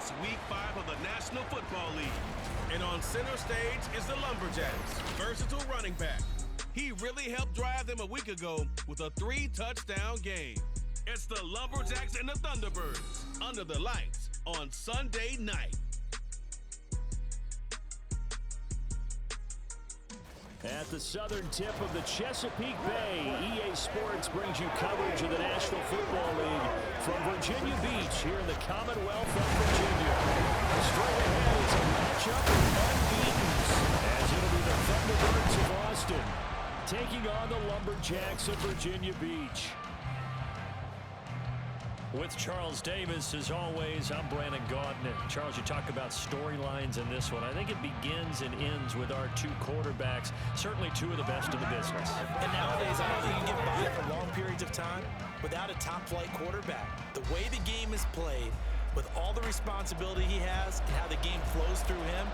It's Week 5 of the National Football League. And on center stage is the Lumberjacks, versatile running back. He really helped drive them a week ago with a 3-touchdown game. It's the Lumberjacks and the Thunderbirds under the lights on Sunday night. At the southern tip of the Chesapeake Bay, EA Sports brings you coverage of the National Football League from Virginia Beach here in the Commonwealth of Virginia. Straight ahead is a matchup of unbeatens, as it'll be the Thunderbirds of Austin taking on the Lumberjacks of Virginia Beach. With Charles Davis, as always, I'm Brandon Gaudin. Charles, you talk about storylines in this one. I think it begins and ends with our two quarterbacks, certainly two of the best in the business. And nowadays, I don't think you can get by for long periods of time without a top-flight quarterback. The way the game is played, with all the responsibility he has and how the game flows through him,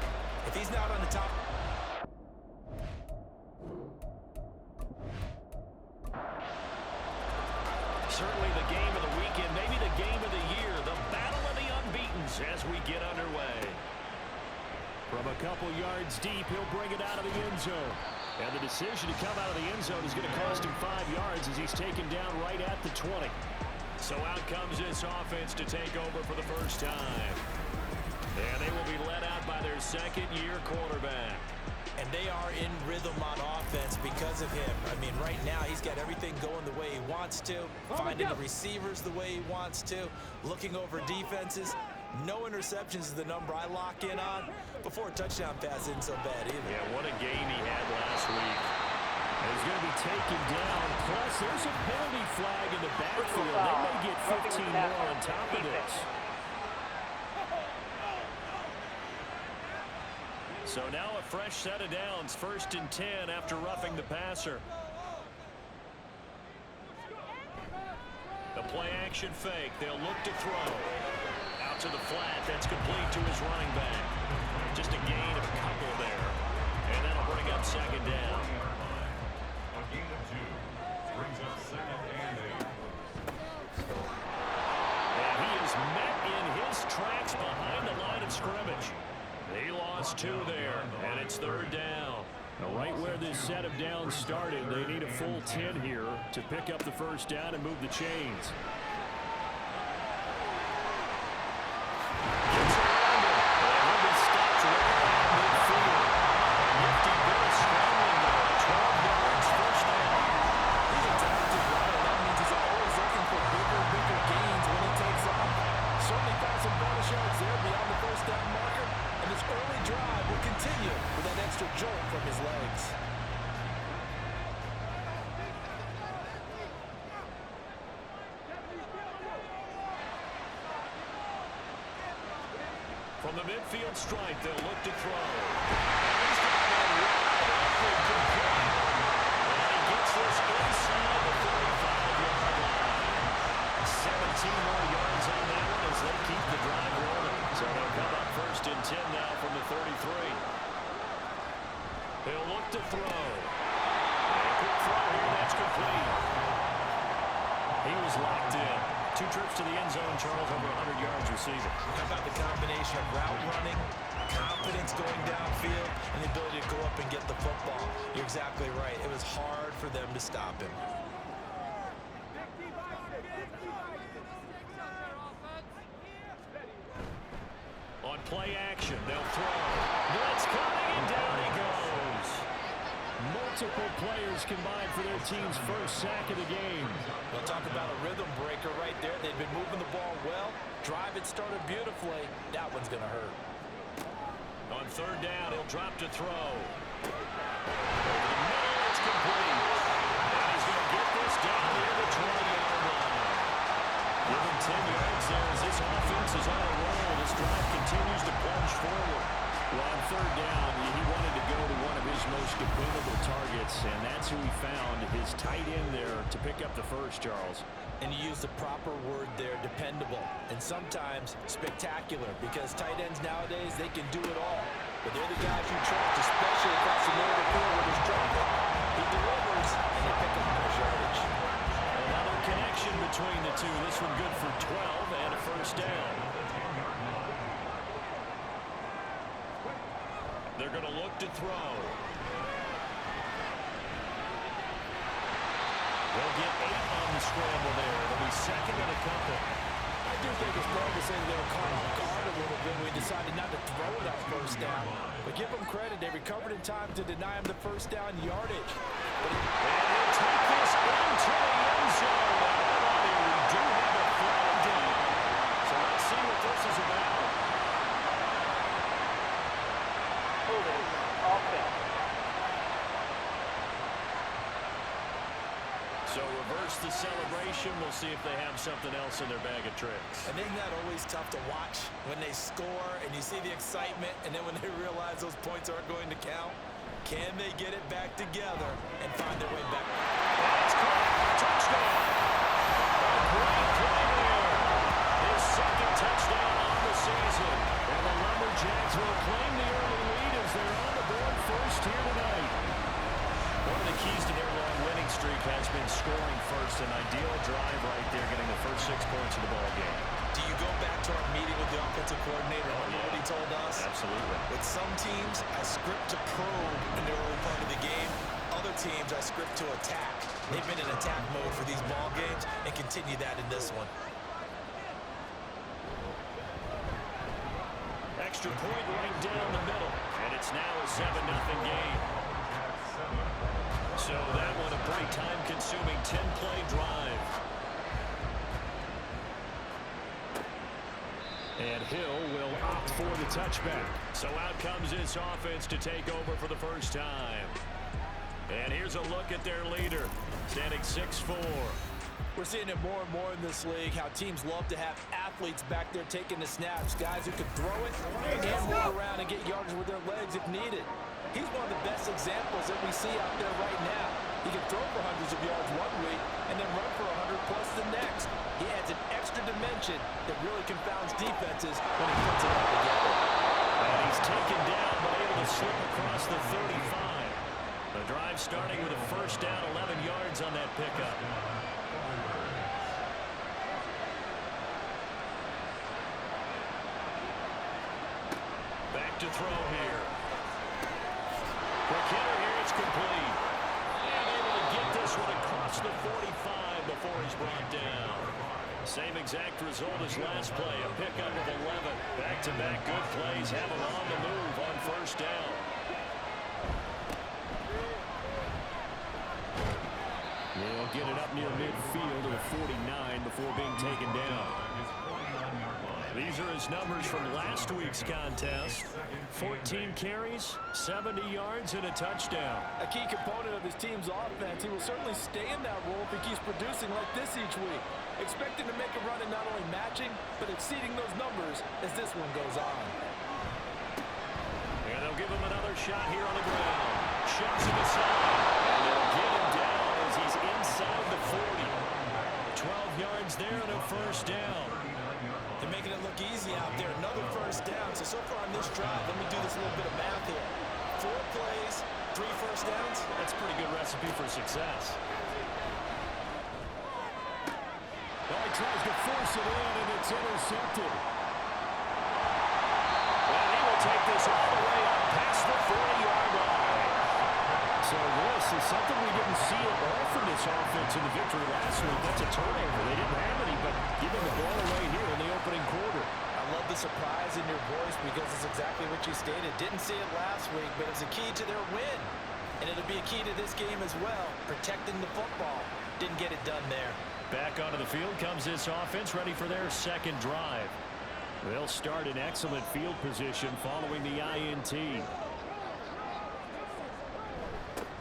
if he's not on the top... Certainly the game of the weekend, maybe the game of the year, the battle of the unbeatens as we get underway. From a couple yards deep, he'll bring it out of the end zone. And the decision to come out of the end zone is going to cost him 5 yards as he's taken down right at the 20. So out comes this offense to take over for the first time. And they will be led out by their second-year quarterback. And they are in rhythm on offense because of him. I mean, right now, he's got everything going the way he wants to, finding the receivers the way he wants to, looking over defenses. No interceptions is the number I lock in on. Before a touchdown pass isn't so bad either. Yeah, what a game he had last week. And he's going to be taken down. Plus, there's a penalty flag in the backfield. They may get 15 more on top of this. So now a fresh set of downs, 1st and 10 after roughing the passer. The play action fake, they'll look to throw. Out to the flat, that's complete to his running back. Just a gain of a couple there. And that'll bring up second down. A gain of 2 brings up 2nd and 8. And he is met in his tracks behind the line of scrimmage. He lost 2 there, and it's 3rd down. Now, right where this set of downs started, they need a full 10 here to pick up the first down and move the chains. Gets around him, and he'll be stopped right at midfield. Nifty bit of scrambling there, 12 yards, first down. He's a talented runner. That means he's always looking for bigger gains when he takes off. Certainly found some bonus yards there beyond the first down marker. And his early drive will continue with that extra jolt from his legs. From the midfield stripe, they'll look to throw. He's got that wide open complete. And he gets this inside the 45-yard line. 17 more yards on that one as they keep the drive rolling. So they'll come up 1st and 10 now from the 33. He'll look to throw. And a quick throw here, that's complete. He was locked in. 2 trips to the end zone, Charles, over 100 yards receiving. How about the combination of route running, confidence going downfield, and the ability to go up and get the football? You're exactly right. It was hard for them to stop him. On play action, they'll throw. Blitz coming, and down he goes. Multiple players combined for their team's first sack of the game. We'll talk about a rhythm breaker right there. They've been moving the ball well. Drive it started beautifully. That one's going to hurt. On 3rd down, he'll drop to throw. Over the middle, it's complete. And he's going to get this down near the 20-yard line. Give him 10 yards there as this offense is on a roll. This drive continues to plunge forward. Well, on 3rd down, he wanted to go to one of his most dependable targets, and that's who he found, his tight end there, to pick up the first, Charles. And you use the proper word there, dependable, and sometimes spectacular, because tight ends nowadays, they can do it all. But they're the guys you trust, especially across the middle of the field with his traffic. He delivers, and they pick up nice yardage. Another connection between the two. This one good for 12 and a first down. they're going to look to throw. They'll get 8 on the scramble there. It'll be second and a couple. I do think it's fair to say they were caught off guard a little bit when we decided not to throw it on first down. But give them credit. They recovered in time to deny him the first down yardage. And he'll take this into the end zone. We do have a flag down. So let's see what this is about. Moving offense. So reverse the celebration. We'll see if they have something else in their bag of tricks. And isn't that always tough to watch when they score and you see the excitement, and then when they realize those points aren't going to count? Can they get it back together and find their way back? That's caught. Touchdown. A great play there. His second touchdown on the season. And the Lumberjacks will claim the early lead as they're on the board first here tonight. One of the keys to their long winning streak has been scoring first. An ideal drive right there, getting the first 6 points of the ball game. Do you go back to our meeting with the offensive coordinator? Remember what he told us? Absolutely. With some teams, I script to probe in the early part of the game. Other teams, I script to attack. They've been in attack mode for these ball games and continue that in this one. Extra point right down the middle. And it's now a 7-0 game. So that one a pretty time-consuming 10-play drive. And Hill will opt for the touchback. So out comes this offense to take over for the first time. And here's a look at their leader, standing 6'4". We're seeing it more and more in this league, how teams love to have athletes back there taking the snaps, guys who can throw it and move around and get yardage with their legs if needed. He's one of the best examples that we see out there right now. He can throw for hundreds of yards one week and then run for 100+ the next. He adds an extra dimension that really confounds defenses when he puts it all together. And he's taken down, but able to slip across the 35. The drive starting with a first down, 11 yards on that pickup. Back to throw here. Quick hitter here, it's complete. And able to get this one across the 45 before he's brought down. Same exact result as last play, a pickup of 11. Back-to-back good plays have him on the move on first down. They'll get it up near midfield to the 49 before being taken down. These are his numbers from last week's contest. 14 carries, 70 yards, and a touchdown. A key component of his team's offense. He will certainly stay in that role if he keeps producing like this each week. Expecting to make a run and not only matching, but exceeding those numbers as this one goes on. And they'll give him another shot here on the ground. Shoves him aside. And they'll get him down as he's inside the 40. 12 yards there and a first down. They're making it look easy out there. Another first down. So far on this drive, let me do this little bit of math here. 4 plays, 3 first downs. That's a pretty good recipe for success. Well, he tries to force it in, and it's intercepted. And he will take this all the way up past the 40-yard line. So this is something we didn't see at all from this offense in the victory last week. That's a turnover. They didn't have any, but giving the ball away here in the opening quarter. I love the surprise in your voice because it's exactly what you stated. Didn't see it last week, but it's a key to their win. And it'll be a key to this game as well, protecting the football. Didn't get it done there. Back onto the field comes this offense, ready for their second drive. They'll start in excellent field position following the INT.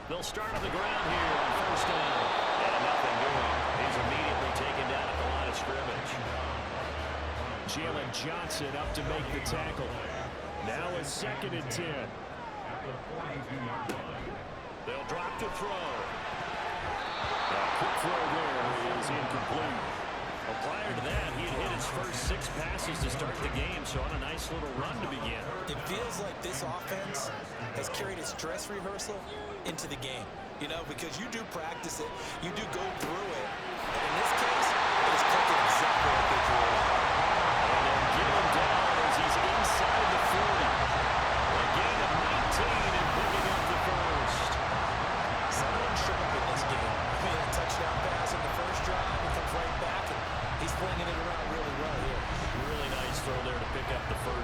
They'll start on the ground here on first down. And nothing doing. He's immediately taken down at the line of scrimmage. Jalen Johnson up to make the tackle. Now a 2nd and 10. They'll drop to throw. A quick throw there is incomplete. Well, prior to that, he had hit his first 6 passes to start the game, so on a nice little run to begin. It feels like this offense has carried its dress rehearsal into the game. You know, because you do practice it, you do go through it. And in this case, it is clicking exactly what they drew it. And they'll get him down as he's inside the 40. A gain of 19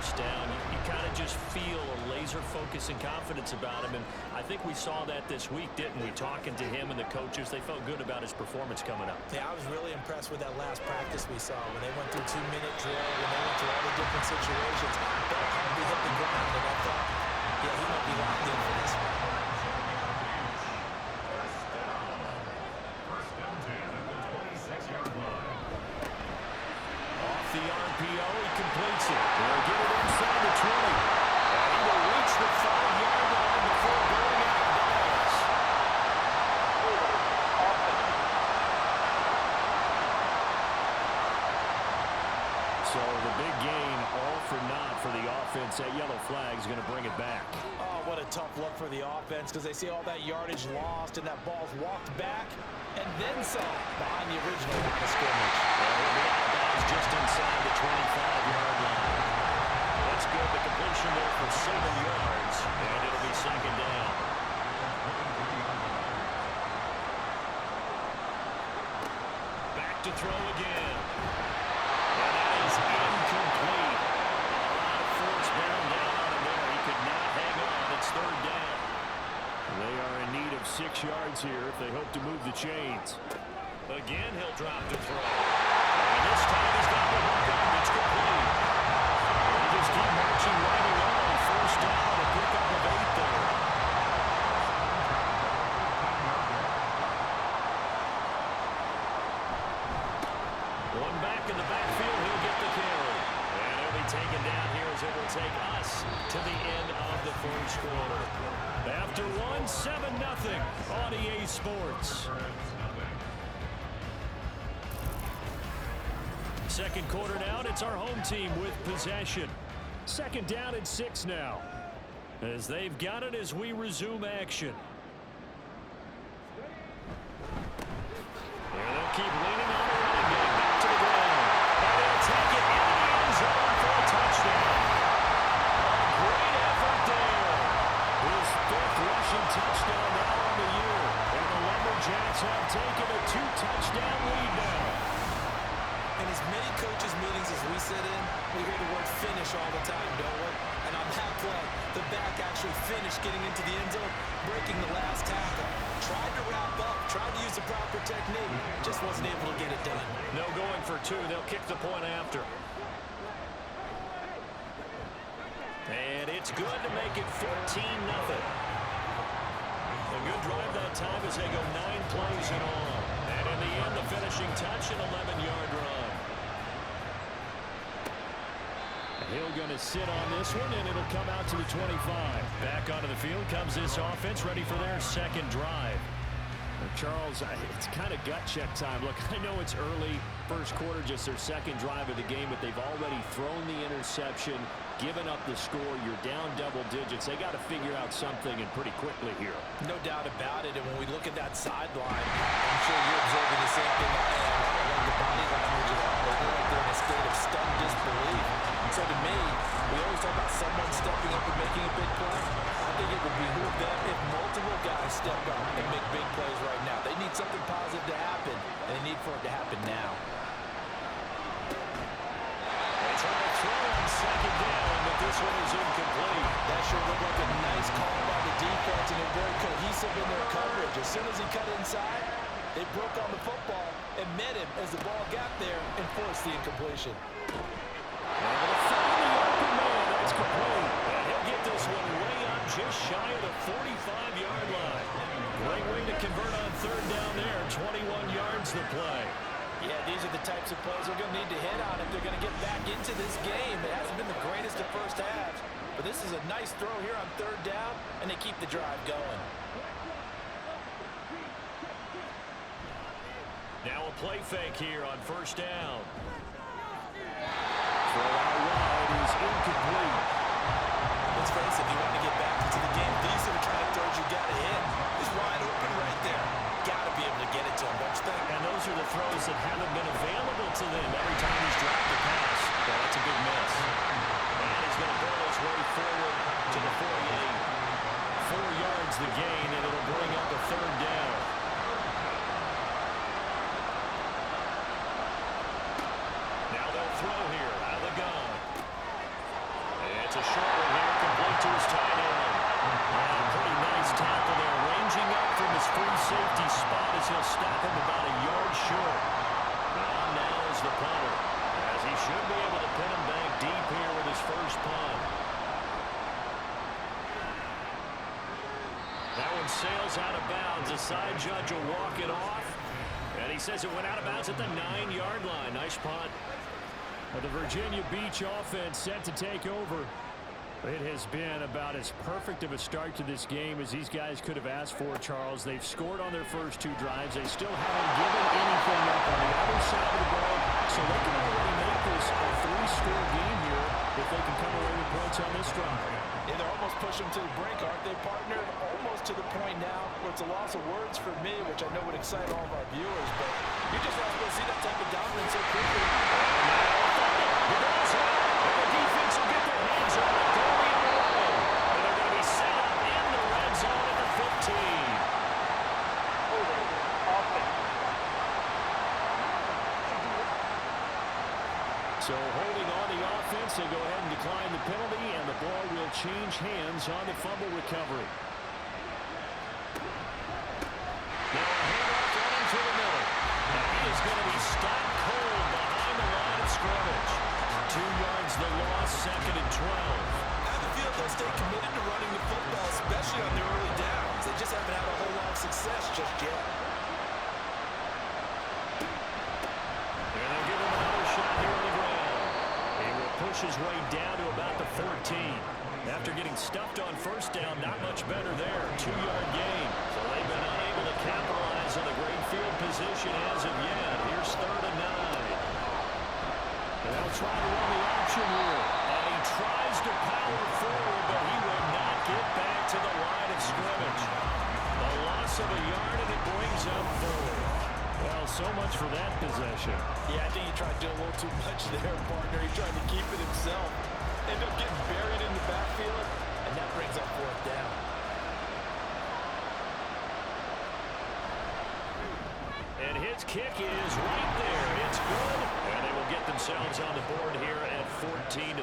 first down, you kind of just feel a laser focus and confidence about him. And I think we saw that this week, didn't we? Talking to him and the coaches, they felt good about his performance coming up. Yeah, I was really impressed with that last practice we saw when they went through 2-minute drill, when they went through all the different situations. Ball hardly hit the ground, and I thought, yeah, he might be locked in for this one. The RPO, he completes it. They'll get it inside the 20. And he will reach the 5-yard line before going out of bounds. So the big gain, all for naught for the offense. That yellow flag is going to bring it back. Oh, what a tough look for the offense because they see all that yardage lost and that ball's walked back and then some behind the original line of scrimmage. Just inside the 25-yard line. That's good. The completion there for 7 yards, and it'll be second down. Back to throw again. And that is incomplete. A lot of force bearing down on him there. He could not hang on. It's third down. They are in need of 6 yards here if they hope to move the chains. Again, he'll drop to throw. And this time he's got the hook up. It's complete. They just keep marching right along. First down, a pickup of 8 there. One back in the backfield. He'll get the carry. And he'll be taken down here as it will take us to the end of the first quarter. After 7-0 on EA Sports. Second quarter now, and it's our home team with possession. Second down and 6 now. As they've got it as we resume action. There they'll keep leaning on the running game. Back to the ground. And they'll take it into the end zone for a touchdown. Great effort there. His 5th rushing touchdown now on the year. And the Lumberjacks have taken a 2-touchdown lead now. In as many coaches' meetings as we sit in, we hear the word finish all the time, don't we? And on that play, the back actually finished getting into the end zone, breaking the last tackle. Tried to wrap up, tried to use the proper technique, just wasn't able to get it done. No going for 2. They'll kick the point after. And it's good to make it 14-0. A good drive that time as they go 9 plays in all. And in the end, the finishing touch, an 11-yard run. Hill going to sit on this one, and it'll come out to the 25. Back onto the field comes this offense, ready for their second drive. Well, Charles, it's kind of gut check time. Look, I know it's early, first quarter, just their second drive of the game, but they've already thrown the interception, given up the score. You're down double digits. They got to figure out something, and pretty quickly here. No doubt about it, and when we look at that sideline, I'm sure you're observing the same thing I am. I don't like the body language at all. They look like they're in a state of stunned disbelief. So to me, we always talk about someone stepping up and making a big play. I think it would behoove them if multiple guys step up and make big plays right now. They need something positive to happen, and they need for it to happen now. They try to throw on second down, but this one is incomplete. That sure looked like a nice call by the defense, and they're very cohesive in their coverage. As soon as he cut inside, they broke on the football and met him as the ball got there and forced the incompletion. That's complete. And he'll get this one way up just shy of the 45-yard line. Great way to convert on third down there. 21 yards the play. Yeah, these are the types of plays they're going to need to hit on if they're going to get back into this game. It hasn't been the greatest of first halves, but this is a nice throw here on third down, and they keep the drive going. Now a play fake here on first down. Throw out wide is incomplete. Let's face it, if you want to get back into the game, these are the kind of throws you got to hit. He's wide open right there. Got to be able to get it to him, don't you think? And those are the throws that haven't been available to them every time he's dropped the pass. Yeah, that's a big miss. And he's going to burn his way forward to the 48. 4 yards the gain, and it'll bring up a third down. Now they'll throw here out of the gun. It's a short one here, complete to his tight end. And a pretty nice tackle there, ranging up from his free safety spot as he'll stop him about a yard short. And now is the punter, as he should be able to pin him back deep here with his first punt. That one sails out of bounds. The side judge will walk it off. And he says it went out of bounds at the 9-yard line. Nice punt. The Virginia Beach offense set to take over. It has been about as perfect of a start to this game as these guys could have asked for, Charles. They've scored on their first 2 drives. They still haven't given anything up on the other side of the ball. So they can already make this a 3-score game here if they can come away with points on this drive. Yeah, they're almost pushing them to the brink, aren't they, partner? Almost to the point now where it's a loss of words for me, which I know would excite all of our viewers, but you're just not supposed to see that type of dominance so quickly. The ball's out, and the defense will get their hands on it. Going the other way. And they're going to be set up in the red zone at the 15. Holding. Offense. So holding on the offense, they go ahead and decline the penalty, and the ball will change hands on the fumble recovery. Now a handoff running to the middle. And he is going to be stopped cold behind the line of scrimmage. 2 yards the loss, 2nd and 12. I have a feel they'll stay committed to running the football, especially on their early downs. They just haven't had a whole lot of success just yet. And they'll give him another shot here on the ground. He will push his way down to about the 14. After getting stuffed on first down, not much better there. 2-yard gain. So they've been unable to capitalize on the great field position as of yet. Here's 3rd and 9. And they'll try to run the option here. And he tries to power forward, but he will not get back to the line of scrimmage. A loss of a yard, and it brings up 4. Well, so much for that possession. Yeah, I think he tried to do a little too much there, partner. He tried to keep it himself. Ended up getting buried in the backfield, and that brings up 4th down. And his kick is right there. It's good. And they will get themselves on the board here at 14-3.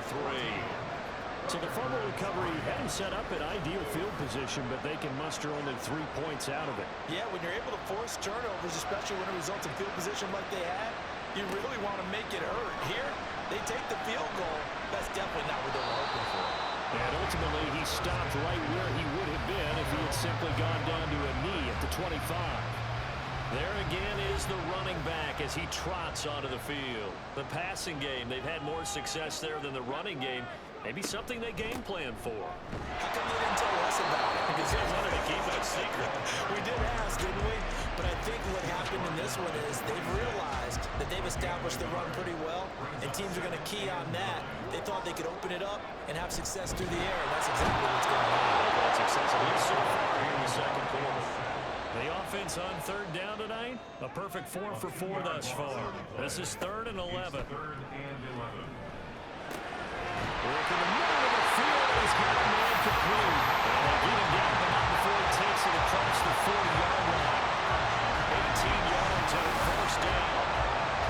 So the fumble recovery hadn't set up an ideal field position, but they can muster only 3 points out of it. Yeah, when you're able to force turnovers, especially when it results in field position like they had, you really want to make it hurt. Here, they take the field goal. That's definitely not what they were hoping for. And ultimately, he stopped right where he would have been if he had simply gone down to a knee at the 25. There again is the running back as he trots onto the field. The passing game, they've had more success there than the running game. Maybe something they game plan for. How come they didn't tell us about it? Because they wanted to keep it a secret. We did ask, didn't we? But I think what happened in this one is they've realized that they've established the run pretty well, and teams are going to key on that. They thought they could open it up and have success through the air, and that's exactly what's going on. They've had success at least so far here in the 2nd quarter. The offense on 3rd down tonight, a perfect 4 for 4 thus far. This is 3rd and 11. Work in the middle of the field, and he's got a man complete. And they get him down, but not before he takes it across the 40-yard line. 18 yards and a 1st down.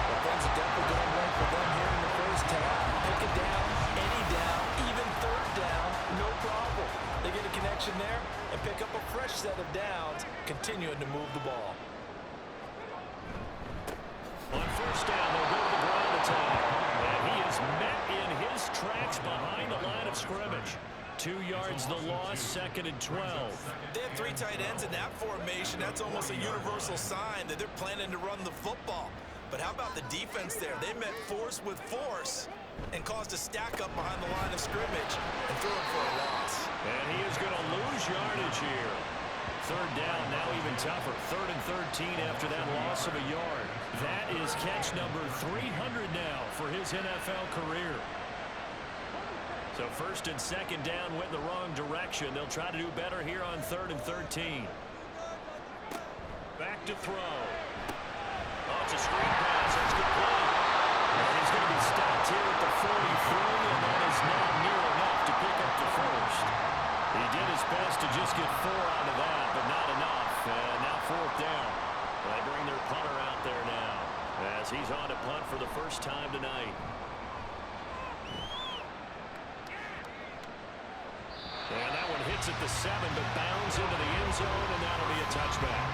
Well, things are definitely going right for them here in the 1st half. Pick it down, any down, even 3rd down, no problem. They get a connection there and pick up a fresh set of downs, continuing to move the ball. On 1st down, they'll go to the ground attack. And he is met in his tracks behind the line of scrimmage. 2 yards the loss, 2nd and 12. They have 3 tight ends in that formation. That's almost a universal sign that they're planning to run the football. But how about the defense there? They met force with force and caused a stack up behind the line of scrimmage and threw him for a loss. And he is going to lose yardage here. 3rd down, now even tougher. 3rd and 13 after that loss of a yard. That is catch number 300 now for his NFL career. So 1st and 2nd down went in the wrong direction. They'll try to do better here on 3rd and 13. Back to throw. Oh, it's a screen pass. That's complete. And he's going to be stopped here at the 43, and that is not near enough to pick up the 1st. He did his best to just get 4 out of that, but not enough. And now 4th down. They bring their punter out there now as he's on to punt for the first time tonight. at the 7, but bounds into the end zone, and that'll be a touchback.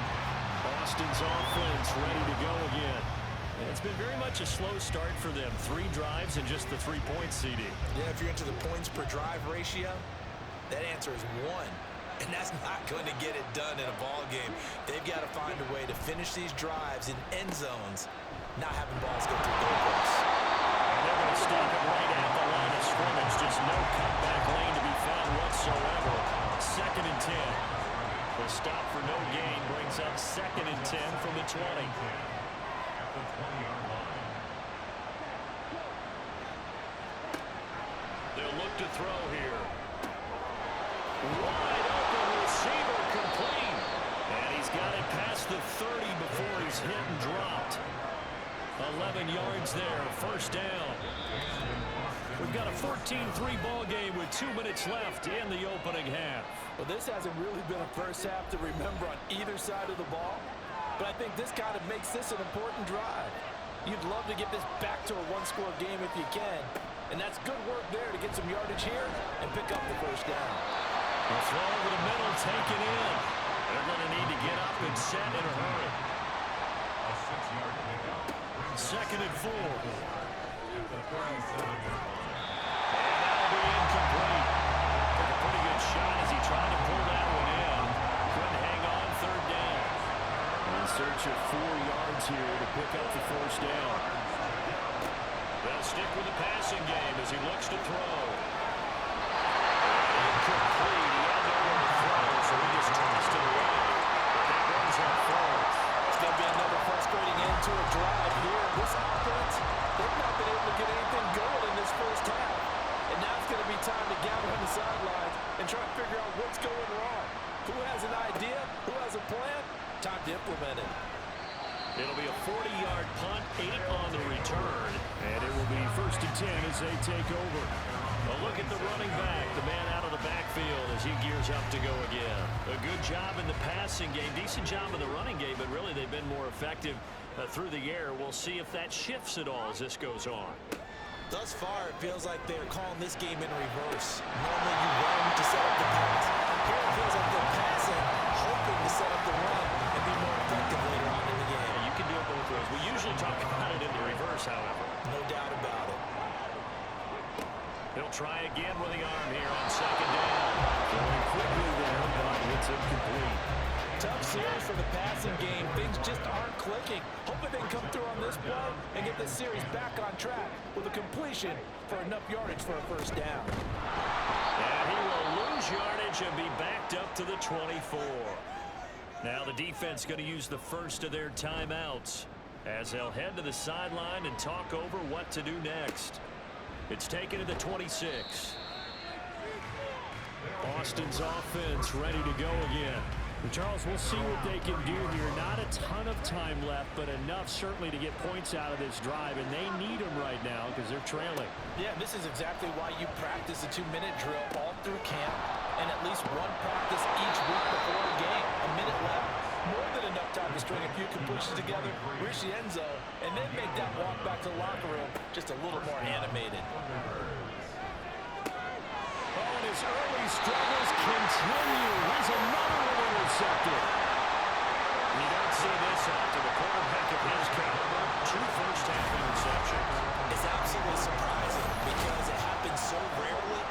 Austin's offense ready to go again. It's been very much a slow start for them. 3 drives and just the 3 points, CD. Yeah, if you're into the points per drive ratio, that answer is 1. And that's not going to get it done in a ball game. They've got to find a way to finish these drives in end zones, not having balls go through goalposts. And they're going to stop it right at the line of scrimmage. Just no cutback lane to be found whatsoever. 2nd and 10. The stop for no gain brings up 2nd and 10 from the 20. At the 20-yard line. They'll look to throw here. Wide open receiver complete. And he's got it past the 30 before he's hit and dropped. 11 yards there, 1st down. We've got a 14-3 ball game with 2 minutes left in the opening half. Well, this hasn't really been a first half to remember on either side of the ball, but I think this kind of makes this an important drive. You'd love to get this back to a 1-score game if you can, and that's good work there to get some yardage here and pick up the 1st down. The throw over the middle, taken in. They're going to need to get up and set in a hurry. A 6-yard pickup. 2nd and 4. At the 37-yard line. And that'll be incomplete. Took a pretty good shot as he tried to pull that one in. Couldn't hang on, 3rd down. In search of 4 yards here to pick up the 1st down. They'll stick with the passing game as he looks to throw. Incomplete. He had nowhere to throw, so he just tossed it away. But that runs up 4th. It's going to be another frustrating end to a drive here. This offense, they've not been able to get anything going in this 1st half. And now it's going to be time to gather on the sidelines and try to figure out what's going wrong. Who has an idea? Who has a plan? Time to implement it. It'll be a 40-yard punt, 8 on the return. And it will be 1st and 10 as they take over. A look at the running back, the man out of the backfield as he gears up to go again. A good job in the passing game, decent job in the running game, but really they've been more effective through the air. We'll see if that shifts at all as this goes on. Thus far, it feels like they're calling this game in reverse. Normally you run to set up the pass. Here it feels like they're passing, hoping to set up the run and be more effective later on in the game. Yeah, you can do it both ways. We usually talk about it in the reverse, however. No doubt about it. He'll try again with the arm here on 2nd down. Going quickly there, but it's incomplete. Tough series for the passing game. Things just aren't clicking. Hoping they can come through on this play and get this series back on track with a completion for enough yardage for a 1st down. And he will lose yardage and be backed up to the 24. Now the defense going to use the first of their timeouts as they'll head to the sideline and talk over what to do next. It's taken to the 26. Austin's offense ready to go again. Charles, we'll see what they can do here. Not a ton of time left, but enough certainly to get points out of this drive, and they need them right now because they're trailing. Yeah, this is exactly why you practice a 2-minute drill all through camp and at least one practice each week before a game. A minute left, more than enough time to string a few completions together, reach the end zone, and then make that walk back to the locker room just a little more animated. And his early struggles continue. He's another one intercepted. You don't see this often. The quarterback of his caliber, 2 first-half interceptions. It's absolutely surprising because it happens so rarely.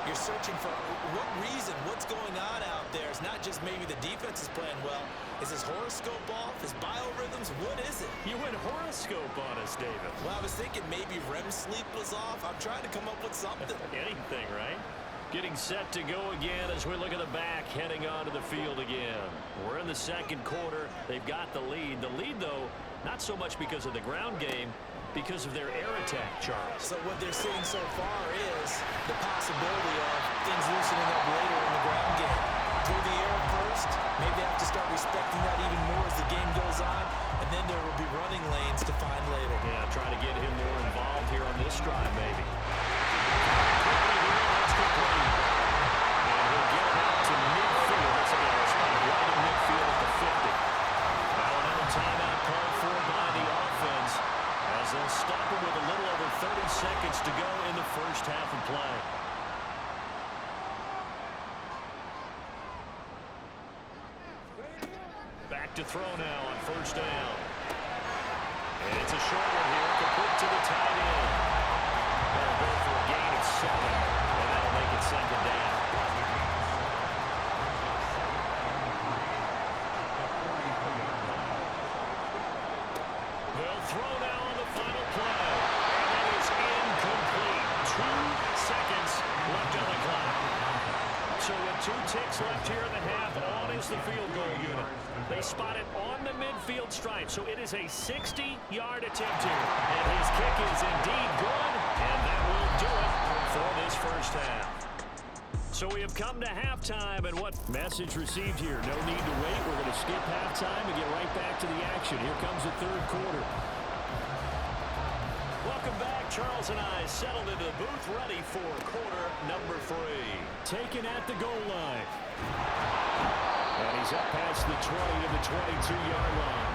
You're searching for what reason, what's going on out there. It's not just maybe the defense is playing well. Is his horoscope off? His biorhythms? What is it? You went horoscope on us, David. Well, I was thinking maybe REM sleep was off. I'm trying to come up with something. Anything, right? Getting set to go again as we look at the back, heading onto the field again. We're in the 2nd quarter. They've got the lead. The lead, though, not so much because of the ground game, because of their air attack, Charles. So what they're seeing so far is the possibility of things loosening up later in the ground game. Through the air first, maybe they have to start respecting that even more as the game goes on, and then there will be running lanes to find later. Yeah, try to get him more involved here on this drive, maybe. And he'll get it out to midfield. That's a spot right in midfield at the 50. Now another timeout called for by the offense as they'll stop him with a little over 30 seconds to go in the 1st half of play. to throw now on first down. And it's a short one here, complete to the tight end. That'll go for a gain of 7, and that'll make it second down. They'll throw now on the final play, and that is incomplete. 2 seconds left on the clock. So with 2 ticks left here in the half, on is the field goal unit. They spot it on the midfield stripe, so it is a 60-yard attempt here. And his kick is indeed good, and that will do it for this first half. So we have come to halftime, and what message received here? No need to wait. We're going to skip halftime and get right back to the action. Here comes the third quarter. Welcome back. Charles and I settled into the booth, ready for quarter number 3. Taken at the goal line. And he's up past the 20 to the 22-yard line.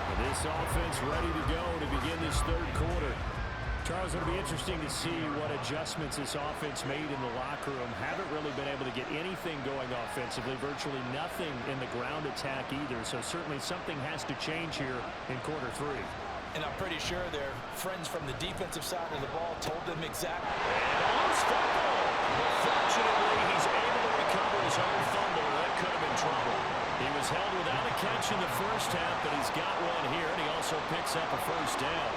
And this offense ready to go to begin this third quarter. Charles, it'll be interesting to see what adjustments this offense made in the locker room. Haven't really been able to get anything going offensively, virtually nothing in the ground attack either. So certainly something has to change here in quarter 3. And I'm pretty sure their friends from the defensive side of the ball told them exactly. And almost fumble. But fortunately, he's able to recover his own fumble. That could have been trouble. He was held without a catch in the first half, but he's got one here, and he also picks up a first down.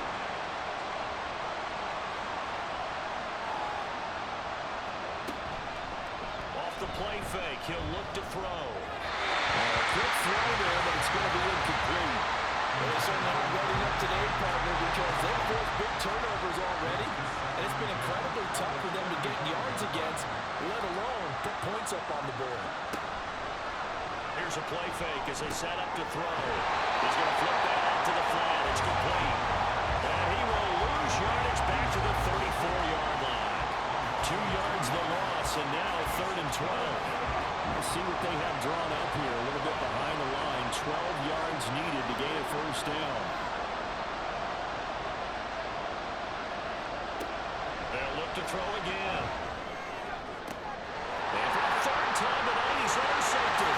Off the play fake, he'll look to throw. A quick throw there, but it's going to be incomplete. They certainly aren't ready up today, partner, because they've forced big turnovers already, and it's been incredibly tough for them to get yards against, let alone put points up on the board. Here's a play fake as they set up to throw. He's going to flip that out to the flat. It's complete. And he will lose yardage back to the 34-yard line. 2 yards the loss, and now 3rd and 12. We'll see what they have drawn up here. A little bit behind the line. 12 yards needed to gain a first down. They'll look to throw again. And for the 3rd time tonight, he's intercepted.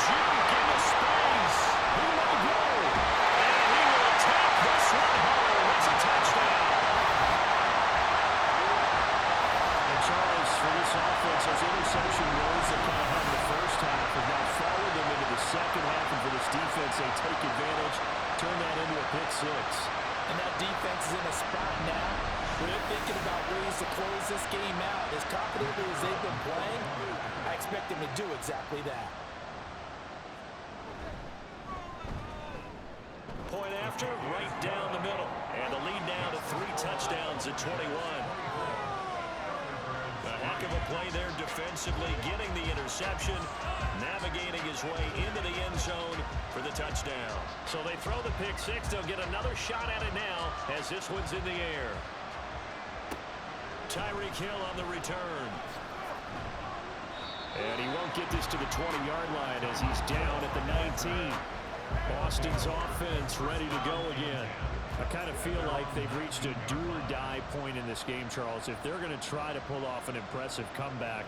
Into space. He may go. And he will attack this one home. It's a touchdown. And Charles, for this offense, those interception roles that kind of had in the first half have now followed them into the second half. And for this defense, they take advantage, turn that into a pick 6. And that defense is in a spot now where they're thinking about ways to close this game out. As confidently as they've been playing, I expect them to do exactly that. Point after, right down the middle. And the lead now to 3 touchdowns at 21. A heck of a play there defensively, getting the interception, navigating his way into the end zone for the touchdown. So they throw the pick 6. They'll get another shot at it now as this one's in the air. Tyreek Hill on the return. And he won't get this to the 20-yard line as he's down at the 19. Boston's offense ready to go again. I kind of feel like they've reached a do-or-die point in this game, Charles. If they're going to try to pull off an impressive comeback,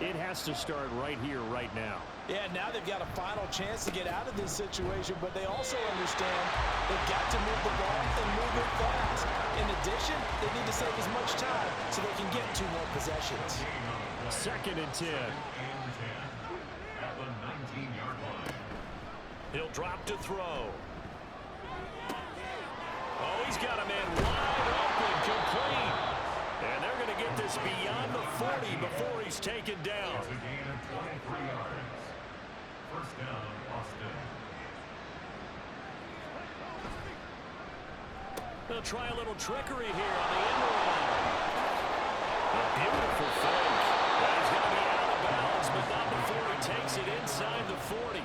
it has to start right here, right now. Yeah, now they've got a final chance to get out of this situation, but they also understand they've got to move the ball and move it fast. In addition, they need to save as much time so they can get 2 more possessions. 2nd and 10. At the 19-yard line. He'll drop to throw. Oh, he's got a man wide open, complete. And they're going to get this beyond the 40 before he's taken down. It's a gain of 23 yards. First down, Boston. They'll try a little trickery here on the end line. A beautiful fake. He's going to be out of bounds, but not before he takes it inside the 40.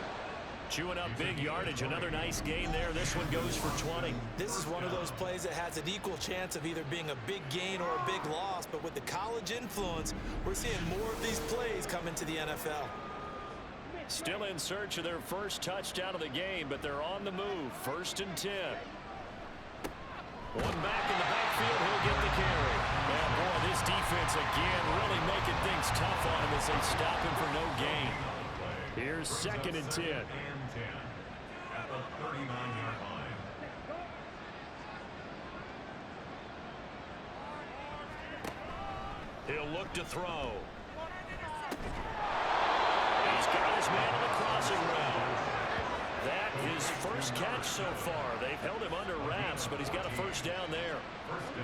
Chewing up big yardage. Another nice gain there. This one goes for 20. This is one of those plays that has an equal chance of either being a big gain or a big loss, but with the college influence, we're seeing more of these plays come into the NFL. Still in search of their first touchdown of the game, but they're on the move. 1st and 10. One back in the backfield, he'll get the carry. And boy, this defense again really making things tough on him as they stop him for no gain. Here's 2nd and 10. At the 39-yard line. He'll look to throw. He's got his man on the crossing route. That is first catch so far. They've held him under wraps, but he's got a first down there.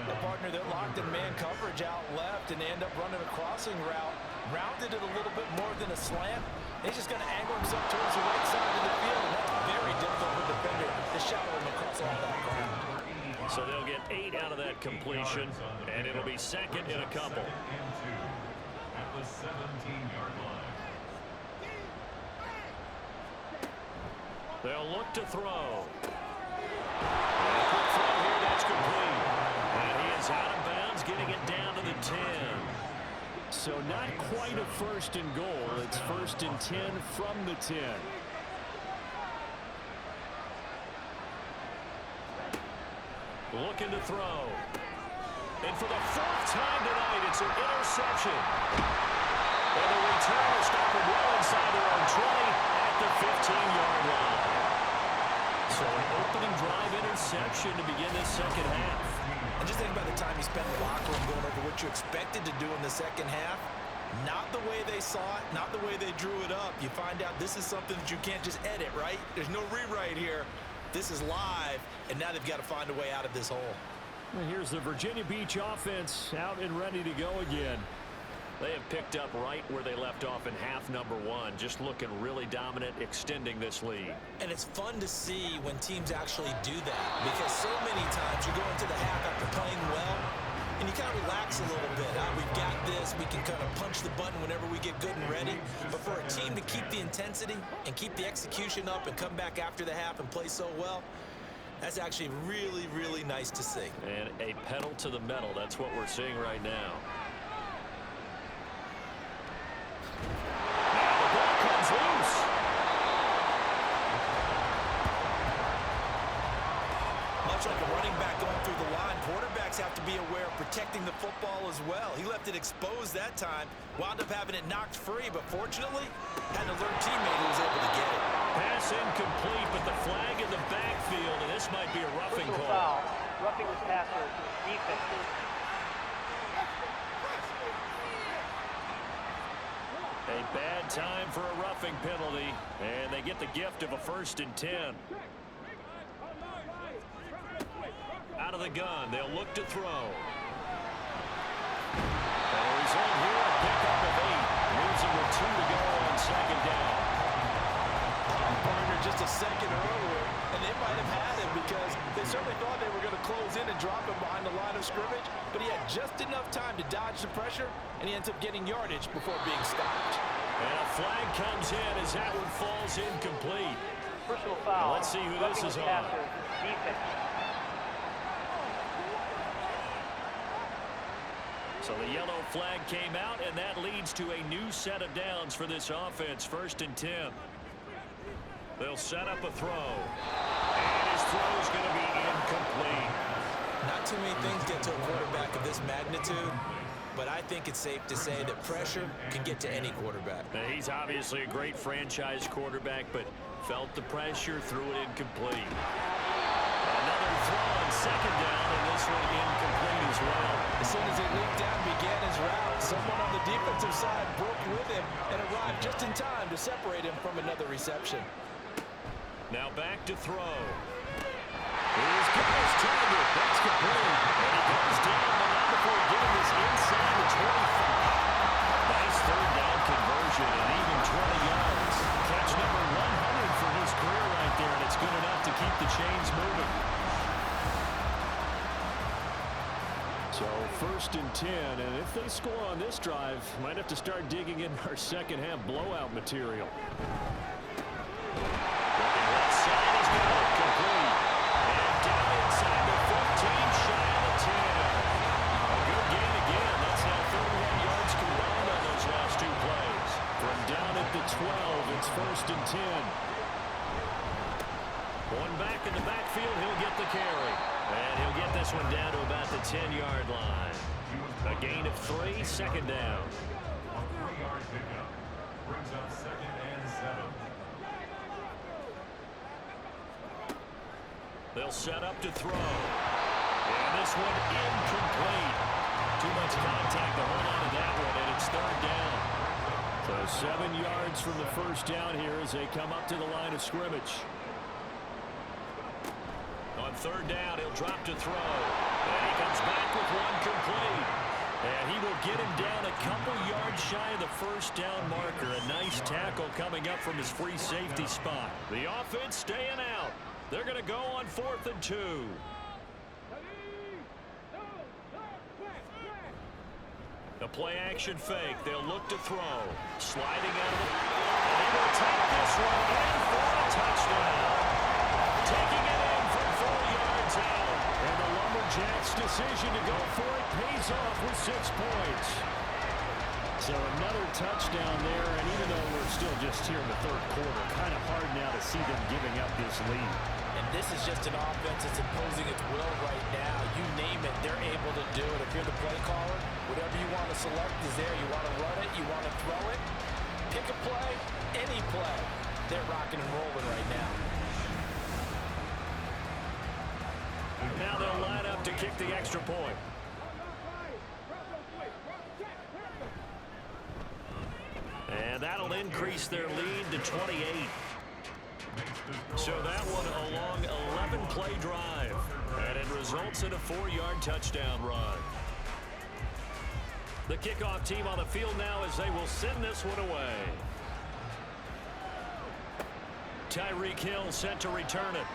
The partner, they're locked in man coverage out left, and they end up running a crossing route. Rounded it a little bit more than a slant. He's just going to angle himself towards the right side of the field, and that's very difficult for the defender to shadow him across all that ground. So they'll get 8 out of that completion, and it'll be 2nd in a couple. And 2 at the 17-yard line. They'll look to throw. And a quick throw here, that's complete. And he is out of bounds, getting it down to the 10. So not quite a 1st and goal. It's 1st and 10 from the 10. Looking to throw. And for the 4th time tonight, it's an interception. And the return will stop them well inside their own 20 at the 15-yard line. So an opening drive interception to begin this second half. And just think about the time you spent in the locker room going over what you expected to do in the second half. Not the way they saw it, not the way they drew it up. You find out this is something that you can't just edit, right? There's no rewrite here. This is live, and now they've got to find a way out of this hole. Well, here's the Virginia Beach offense out and ready to go again. They have picked up right where they left off in half number 1, just looking really dominant, extending this lead. And it's fun to see when teams actually do that, because so many times you go into the half after playing well, and you kind of relax a little bit. We've got this. We can kind of punch the button whenever we get good and ready. But for a team to keep the intensity and keep the execution up and come back after the half and play so well, that's actually really, really nice to see. And a pedal to the metal. That's what we're seeing right now. Now the ball comes loose. Much like a running back going through the line, quarterbacks have to be aware of protecting the football as well. He left it exposed that time, wound up having it knocked free, but fortunately, had an alert teammate who was able to get it. Pass incomplete, but the flag in the backfield, and this might be a roughing Personal call. foul. Roughing the passer. Defense. A bad time for a roughing penalty, and they get the gift of a 1st and 10. Out of the gun, they'll look to throw. And a result here, a pickup of 8. Losing with 2 to go on 2nd down. Partner just a second earlier, and they might have had him because they certainly thought they were going to close in and drop him behind the line of scrimmage, but he had just enough time to dodge the pressure, and he ends up getting yardage before being stopped. And a flag comes in as that one falls incomplete. Personal foul. Let's see who this Roughing is the on. passer. Defense. So the yellow flag came out, and that leads to a new set of downs for this offense. 1st and 10. They'll set up a throw. And his throw is going to be incomplete. Not too many things get to a quarterback of this magnitude, but I think it's safe to say that pressure can get to any quarterback. Now, he's obviously a great franchise quarterback, but felt the pressure, threw it incomplete. Another throw on 2nd down, and this one incomplete as well. As soon as he leaped down and began his route, someone on the defensive side broke with him and arrived just in time to separate him from another reception. Now back to throw. Here's Gillis trying it. That's complete. And he goes down, but not before getting this inside the 25. Nice 3rd down conversion and even 20 yards. Catch number 100 for his career right there, and it's good enough to keep the chains moving. So 1st and 10, and if they score on this drive, might have to start digging in our second half blowout material. It's 1st and 10. One back in the backfield, he'll get the carry. And he'll get this one down to about the 10-yard line. A gain of 3, 2nd down. A 3-yard pickup. Brings up 2nd and 7. They'll set up to throw. And this one incomplete. Too much contact to hold on to that one, and it's 3rd down. So 7 yards from the first down here as they come up to the line of scrimmage. On 3rd down, he'll drop to throw. And he comes back with one complete. And he will get him down a couple yards shy of the first down marker. A nice tackle coming up from his free safety spot. The offense staying out. They're going to go on 4th and 2. The play action fake. They'll look to throw. Sliding out of it. And he will take this one in for a touchdown. Taking it in from 4 yards out. And the Lumberjacks' decision to go for it pays off with 6 points. So another touchdown there, and even though we're still just here in the 3rd quarter, kind of hard now to see them giving up this lead. And this is just an offense that's imposing its will right now. You name it, they're able to do it. If you're the play caller, whatever you want to select is there. You want to run it, you want to throw it, pick a play, any play. They're rocking and rolling right now. Now they'll line up to kick the extra point. And that'll increase their lead to 28. So that one a long 11-play drive. And it results in a 4-yard touchdown run. The kickoff team on the field now as they will send this one away. Tyreek Hill set to return it.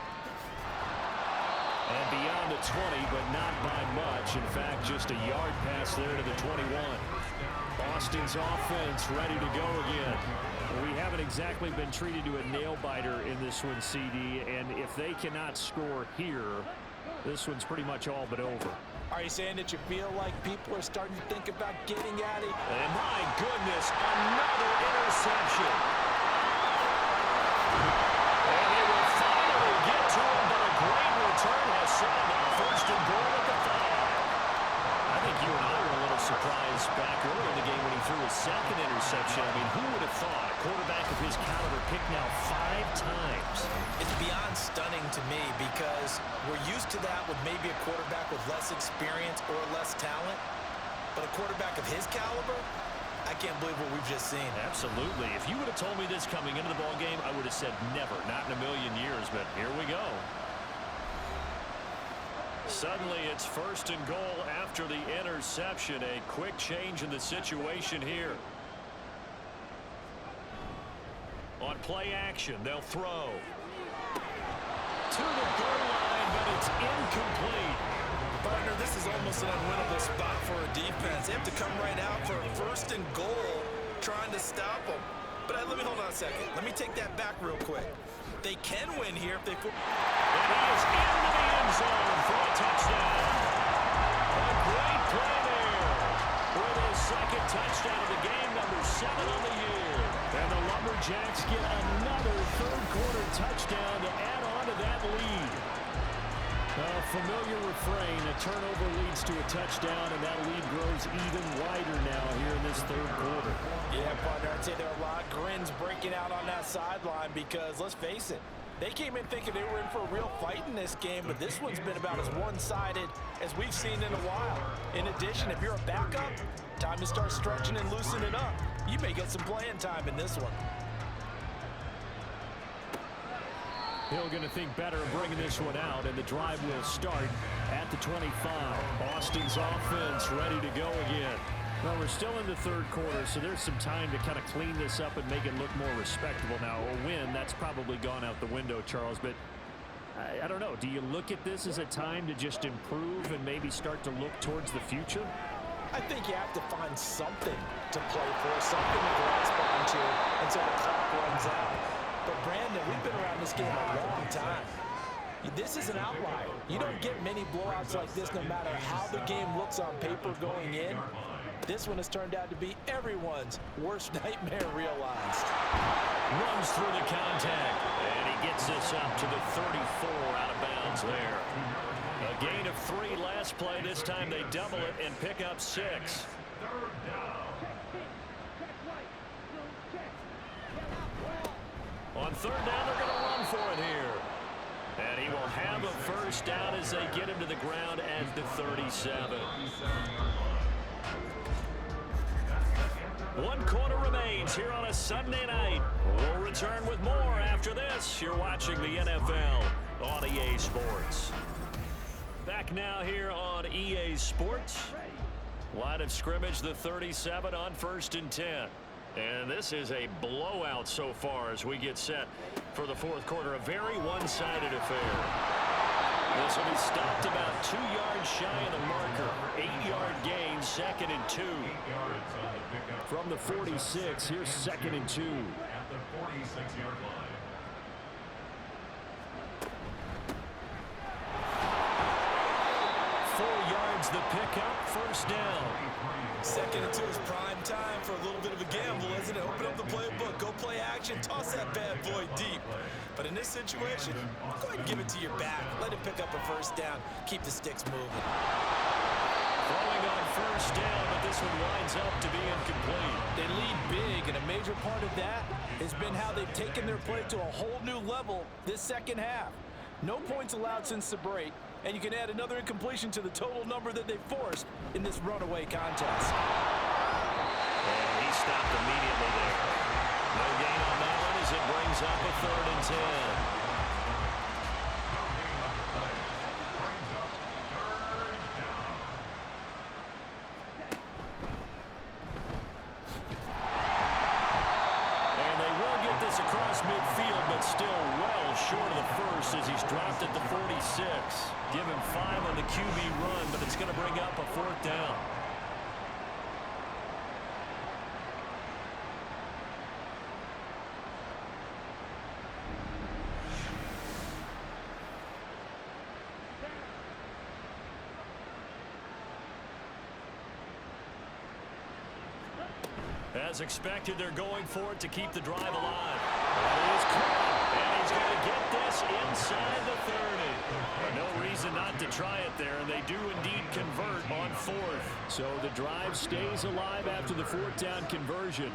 And beyond the 20, but not by much. In fact, just a yard pass there to the 21. Boston's offense ready to go again. We haven't exactly been treated to a nail-biter in this one, CD, and if they cannot score here, this one's pretty much all but over. Are you saying that you feel like people are starting to think about getting at it? And my goodness, another interception. And they will finally get to him, but a great return has set him up 1st and goal at the 5. I think you and I were a little surprised back early in the game when he threw his 2nd interception. I mean, who would have thought a quarterback of his caliber picked now 5 times? It's beyond stunning to me because we're used to that with maybe a quarterback with less experience or less talent. But a quarterback of his caliber, I can't believe what we've just seen. Absolutely. If you would have told me this coming into the ballgame, I would have said never, not in a million years, but here we go. Suddenly, it's 1st and goal after the interception. A quick change in the situation here. On play action, they'll throw. To the goal line, but it's incomplete. Partner, this is almost an unwinnable spot for a defense. They have to come right out for a 1st and goal, trying to stop them. But let me hold on a second. Let me take that back real quick. They can win here if they... And he is into the end zone for a touchdown. A great play there with his 2nd touchdown of the game, number 7 on the year. And the Lumberjacks get another 3rd quarter touchdown to add on to that lead. A familiar refrain, a turnover leads to a touchdown, and that lead grows even wider now here in this 3rd quarter. Yeah, partner, I'd say there are a lot of grins breaking out on that sideline because, let's face it, they came in thinking they were in for a real fight in this game, but this one's been about as one-sided as we've seen in a while. In addition, if you're a backup, time to start stretching and loosening up. You may get some playing time in this one. Hill going to think better of bringing this one out, and the drive will start at the 25. Boston's offense ready to go again. Well, we're still in the 3rd quarter, so there's some time to kind of clean this up and make it look more respectable. Now, a win, that's probably gone out the window, Charles, but I don't know. Do you look at this as a time to just improve and maybe start to look towards the future? I think you have to find something to play for, something to grasp onto until the clock runs out. But, Brandon, we've been around this game a long time. This is an outlier. You don't get many blowouts like this no matter how the game looks on paper going in. This one has turned out to be everyone's worst nightmare realized. Runs through the contact, and he gets this up to the 34 out of bounds there. A gain of 3 last play. This time they double it and pick up 6. On third down, they're going to run for it here. And he will have a first down as they get him to the ground at the 37. 1 quarter remains here on a Sunday night. We'll return with more after this. You're watching the NFL on EA Sports. Back now here on EA Sports. Line of scrimmage, the 37 on 1st and 10. And this is a blowout so far as we get set for the 4th quarter. A very one-sided affair. This will be stopped about 2 yards shy of the marker. 8-yard gain, 2nd and 2. From the 46, here's 2nd and 2. At the 46-yard line. The pickup, first down. 2nd and 2 is prime time for a little bit of a gamble, isn't it? Open up the playbook, go play action, toss that bad boy deep. But in this situation, go ahead and give it to your back. Let him pick up a first down. Keep the sticks moving. Throwing on first down, but this one winds up to be incomplete. They lead big, and a major part of that has been how they've taken their play to a whole new level this second half. No points allowed since the break. And you can add another incompletion to the total number that they forced in this runaway contest. And he stopped immediately there. No gain on that one as it brings up a 3rd and 10. And they will get this across midfield, but still well short of the first as he's dropped at the 46. Give him 5 on the QB run, but it's going to bring up a 4th down. As expected, they're going for it to keep the drive alive. That is caught, and he's going to get this inside the 30. No reason not to try it there, and they do indeed convert on 4th. So the drive stays alive after the 4th down conversion.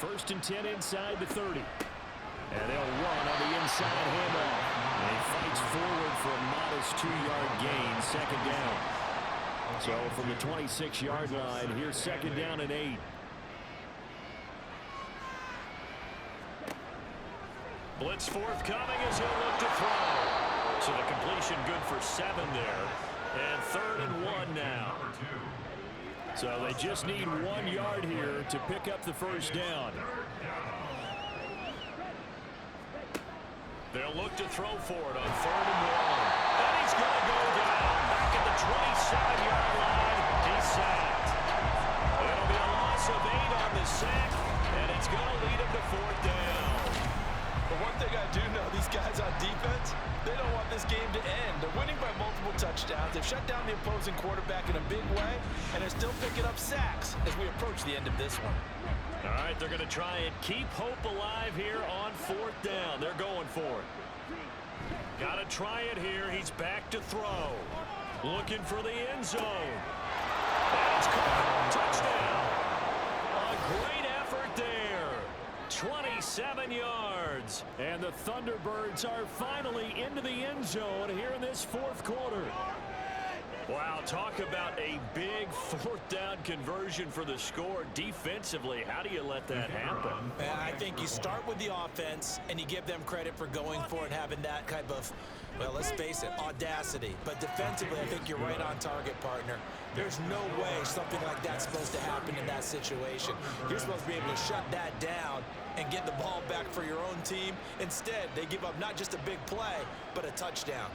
1st and 10 inside the 30. And they'll run on the inside handoff. And he fights forward for a modest 2-yard gain, 2nd down. So from the 26-yard line, here's 2nd down and 8. Blitz forthcoming as he'll look to throw. So the completion good for 7 there. And 3rd and 1 now. So they just need 1 yard here to pick up the first down. They'll look to throw for it on 3rd and 1. And he's going to go down back at the 27-yard line. He's sacked. It'll be a loss of 8 on the sack, and it's going to lead him to 4th down. But one thing I do know, these guys on defense, they don't want this game to end. They're winning by multiple touchdowns. They've shut down the opposing quarterback in a big way, and they're still picking up sacks as we approach the end of this one. All right, they're going to try and keep hope alive here on 4th down. They're going for it. Got to try it here. He's back to throw. Looking for the end zone. That's caught. Touchdown. A great effort there. 27 yards. And the Thunderbirds are finally into the end zone here in this 4th quarter. Wow, talk about a big 4th down conversion for the score. Defensively, how do you let that happen? I think you start with the offense and you give them credit for going for it, having that type of, well, let's face it, audacity. But defensively, I think you're right on target, partner. There's no way something like that's supposed to happen in that situation. You're supposed to be able to shut that down and get the ball back for your own team. Instead, they give up not just a big play, but a touchdown.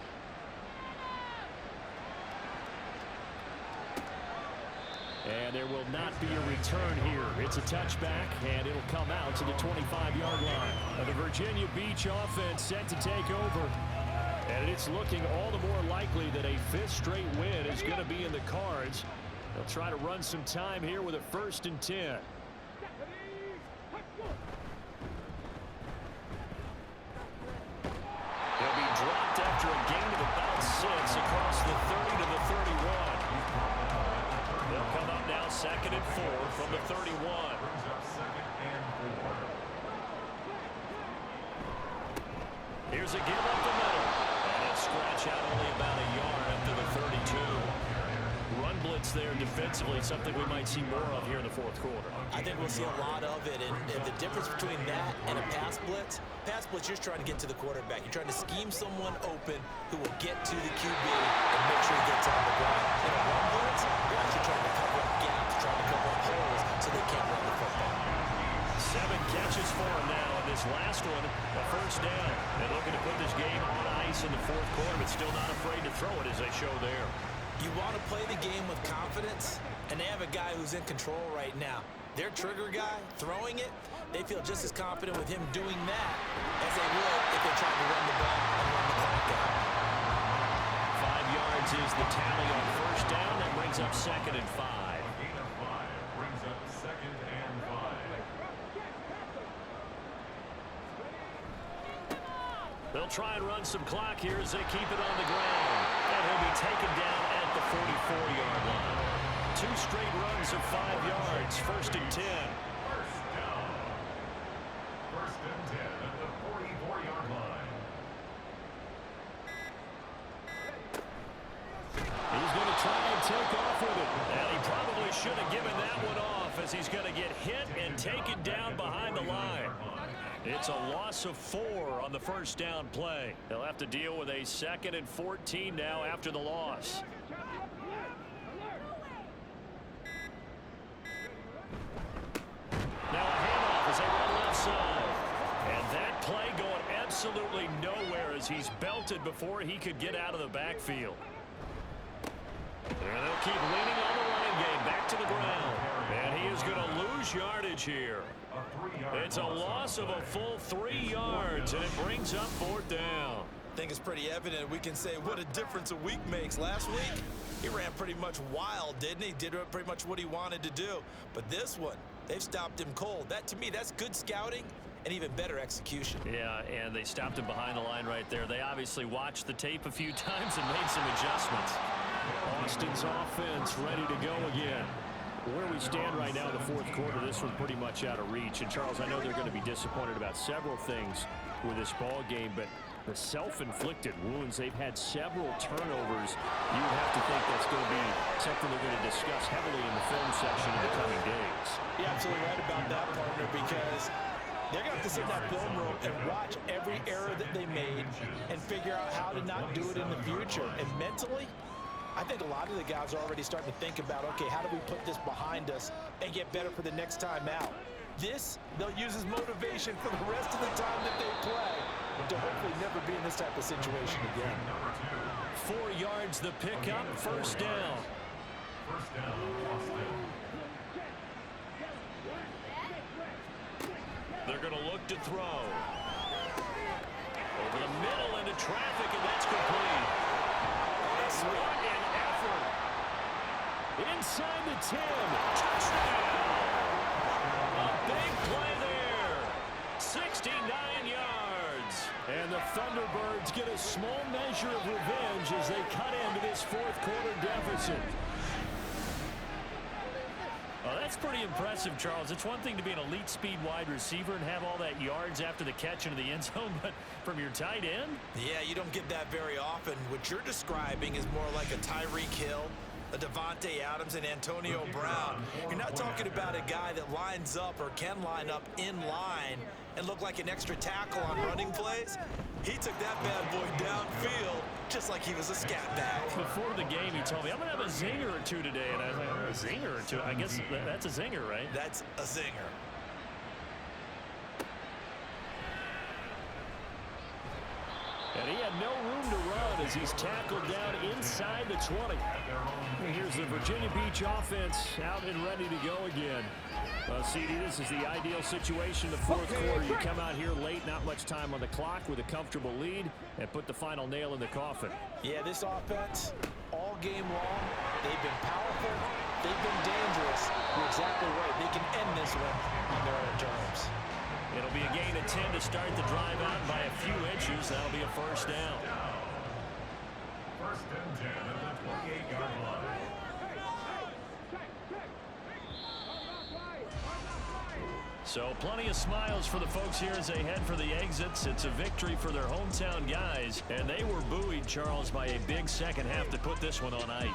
And there will not be a return here. It's a touchback, and it'll come out to the 25-yard line. The Virginia Beach offense set to take over. And it's looking all the more likely that a 5th straight win is going to be in the cards. They'll try to run some time here with a 1st and 10. He'll be dropped after a gain of about 6 across the 30 to the 31. They'll come up now 2nd and 4 from the 31. Here's a give up the middle. And a scratch out only about a yard up to the 32. Run blitz there defensively, something we might see more of here in the fourth quarter. I think we'll see a lot of it, and the difference between that and a pass blitz, you're just trying to get to the quarterback. You're trying to scheme someone open who will get to the QB and make sure he gets on the ground. In a run blitz, you're actually trying to cover up gaps, trying to cover up holes so they can't run the football. 7 catches for him now in this last one, a first down. They're looking to put this game on ice in the fourth quarter, but still not afraid to throw it as they show there. You want to play the game with confidence, and they have a guy who's in control right now. Their trigger guy, throwing it, they feel just as confident with him doing that as they would if they tried to run the ball and run the clock out. 5 yards is the tally on first down. That brings up 2nd and 5. A gain of 5 brings up 2nd and 5. They'll try and run some clock here as they keep it on the ground. And he'll be taken down at the 44-yard line. 2 straight runs of 5 yards. 1st and 10. First down. 1st and 10 at the 44-yard line. He's going to try and take off with it. And he probably should have given that one off as he's going to get hit and taken down behind the line. It's a loss of 4 on the first down play. They'll have to deal with a 2nd and 14 now after the loss. Now a handoff as they run left side. And that play going absolutely nowhere as he's belted before he could get out of the backfield. And they'll keep leaning on the running game back to the ground. And he is going to lose yardage here. It's a loss of a full 3 yards, and it brings up 4th down. I think it's pretty evident. We can say what a difference a week makes. Last week, he ran pretty much wild, didn't he? Did pretty much what he wanted to do. But this one, they've stopped him cold. That, to me, that's good scouting and even better execution. Yeah, and they stopped him behind the line right there. They obviously watched the tape a few times and made some adjustments. Austin's offense ready to go again. Where we stand right now in the fourth quarter, this one pretty much out of reach. And, Charles, I know they're going to be disappointed about several things with this ball game, but the self-inflicted wounds, they've had several turnovers. You have to think that's going to be something they're going to discuss heavily in the film section in the coming days. You're absolutely right about that, partner, because they're going to have to sit in that film room and watch every error that they made and figure out how to not do it in the future. And mentally, I think a lot of the guys are already starting to think about, okay, how do we put this behind us and get better for the next time out? This, they'll use as motivation for the rest of the time that they play to hopefully never be in this type of situation again. 4 yards the pickup, first down. First down, Austin. They're going to look to throw. Over the middle into traffic, and that's complete. What an effort. Inside the 10. Touchdown. A big play there. 69 yards. And the Thunderbirds get a small measure of revenge as they cut into this fourth quarter deficit. Oh, that's pretty impressive, Charles. It's one thing to be an elite speed wide receiver and have all that yards after the catch into the end zone, but from your tight end? Yeah, you don't get that very often. What you're describing is more like a Tyreek Hill, a Devontae Adams, and Antonio Brown. You're not talking about a guy that lines up or can line up in line and look like an extra tackle on running plays. He took that bad boy downfield just like he was a scat bag. Before the game, he told me, I'm going to have a zinger or two today. And I was like, a zinger or two? I guess that's a zinger, right? That's a zinger. And he had no room to run as he's tackled down inside the 20. And here's the Virginia Beach offense out and ready to go again. Well, CD, this is the ideal situation in the fourth quarter. You come out here late, not much time on the clock with a comfortable lead, and put the final nail in the coffin. Yeah, this offense, all game long, they've been powerful, they've been dangerous. You're exactly right. They can end this one on their own terms. It'll be a gain of 10 to start the drive out by a few inches. That'll be a first down. First and 10 at the 28-yard line. So plenty of smiles for the folks here as they head for the exits. It's a victory for their hometown guys, and they were buoyed, Charles, by a big second half to put this one on ice.